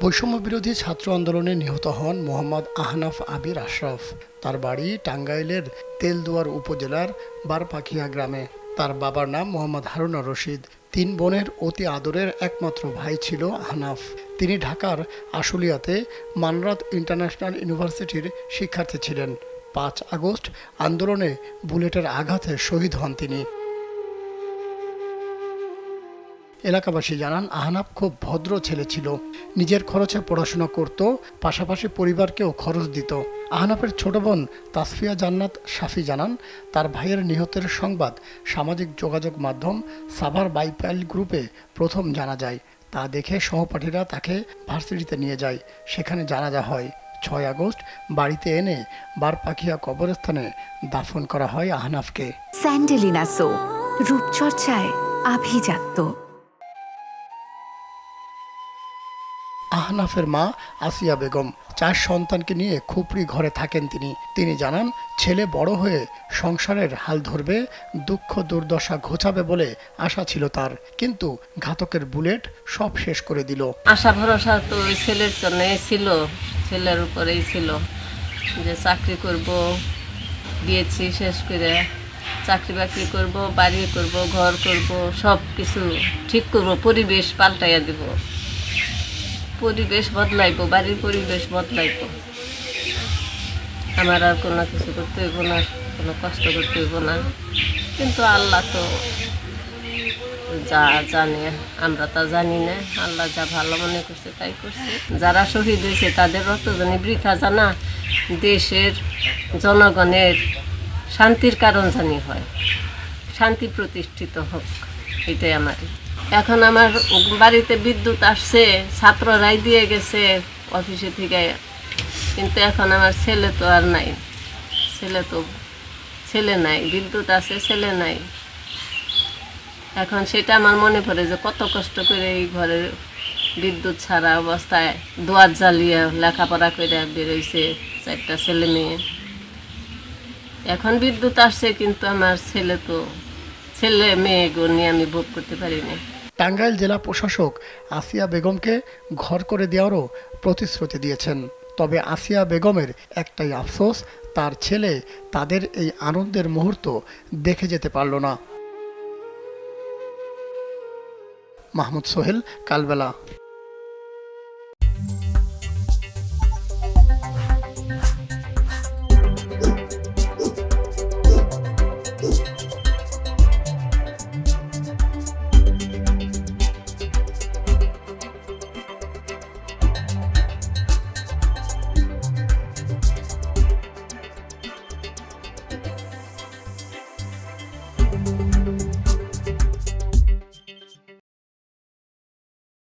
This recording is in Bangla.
বৈষম্য বিরোধী ছাত্র আন্দোলনে নিহত হন মোহাম্মদ আহনাফ আবির আশরাফ। তার বাড়ি টাঙ্গাইলের তেলদুয়ার উপজেলার বারপাখিয়া গ্রামে। তার বাবার নাম মোহাম্মদ হারুনা রশিদ। ৩ বোনের অতি আদরের একমাত্র ভাই ছিল আহনাফ। তিনি ঢাকার আশুলিয়াতে মানরাত ইন্টারন্যাশনাল ইউনিভার্সিটির শিক্ষার্থী ছিলেন। ৫ আগস্ট আন্দোলনে বুলেটের আঘাতে শহীদ হন তিনি। এলাকাবাসী জানান, আহনাফ খুব ভদ্র ছেলে ছিল। নিজের খরচে পড়াশোনা করত, পাশাপাশি পরিবারকেও খরচ দিত। আহনাফের ছোট বোন তাসফিয়া জান্নাত সাফি জানান, তার ভাইয়ের নিহতের সংবাদ সামাজিক যোগাযোগ মাধ্যম সাভার বাইপাইল গ্রুপে প্রথম জানা যায়। তা দেখে সহপাঠীরা তাকে ভার্সিটিতে নিয়ে যায়। সেখানে জানাজা হয়। ৬ আগস্ট বাড়িতে এনে বারপাখিয়া কবরস্থানে দাফন করা হয় আহনাফকে। স্যান্ডেলিনা সো, রূপচর্চায় আভিজাত্য। আহনাফের মা আসিয়া বেগম ৪ সন্তানকে নিয়ে খুপড়ি ঘরে থাকেন তিনি জানান, ছেলে বড় হয়ে সংসারের হাল ধরবে, দুঃখ দুর্দশা ঘোচাবে বলে আশা ছিল তার, কিন্তু ঘাতকের বুলেট সব শেষ করে দিল। আশা ভরসা তো ওই ছেলের জন্য ছিল, ছেলের উপরেই ছিল যে চাকরি করব, দিয়েছি শেষ করে চাকরি বাকরি করব, বাড়ি করব, ঘর করব, সব কিছু ঠিক করব, পরিবেশ পাল্টাইয়া দিব, পরিবেশ বদলাইব, বাড়ির পরিবেশ বদলাইব। আমার আর কোনো কিছু করতে হইব না, কোনো কষ্ট করতে হইব না। কিন্তু আল্লাহ তো যা জানে, আমরা তা জানি না। আল্লাহ যা ভালো মনে করছে তাই করছে। যারা শহীদ হয়েছে তাদের রক্ত জানি বৃথা জানা, দেশের জনগণের শান্তির কারণ জানি হয়, শান্তি প্রতিষ্ঠিত হোক, এটাই আমার। এখন আমার বাড়িতে বিদ্যুৎ আসছে, ছাত্ররাই দিয়ে গেছে অফিসে থেকে, কিন্তু এখন আমার ছেলে তো আর নাই, ছেলে নাই, বিদ্যুৎ আছে, ছেলে নাই। এখন সেটা আমার মনে পড়ে যে কত কষ্ট করে এই ঘরের বিদ্যুৎ ছাড়া অবস্থায় দুয়ার জ্বালিয়ে লেখাপড়া করে বেরোইছে 4টা ছেলে মেয়ে। এখন বিদ্যুৎ আসছে, কিন্তু আমার ছেলে মেয়েগুলো নিয়ে আমি ভোগ করতে পারিনি। টাঙ্গাইল জেলা প্রশাসক আসিয়া বেগমকে ঘর করে দেওয়ারও প্রতিশ্রুতি দিয়েছেন। তবে আসিয়া বেগমের একটাই আফসোস, তার ছেলে তাদের এই আনন্দের মুহূর্ত দেখে যেতে পারল না। মাহমুদ সোহেল, কালবেলা।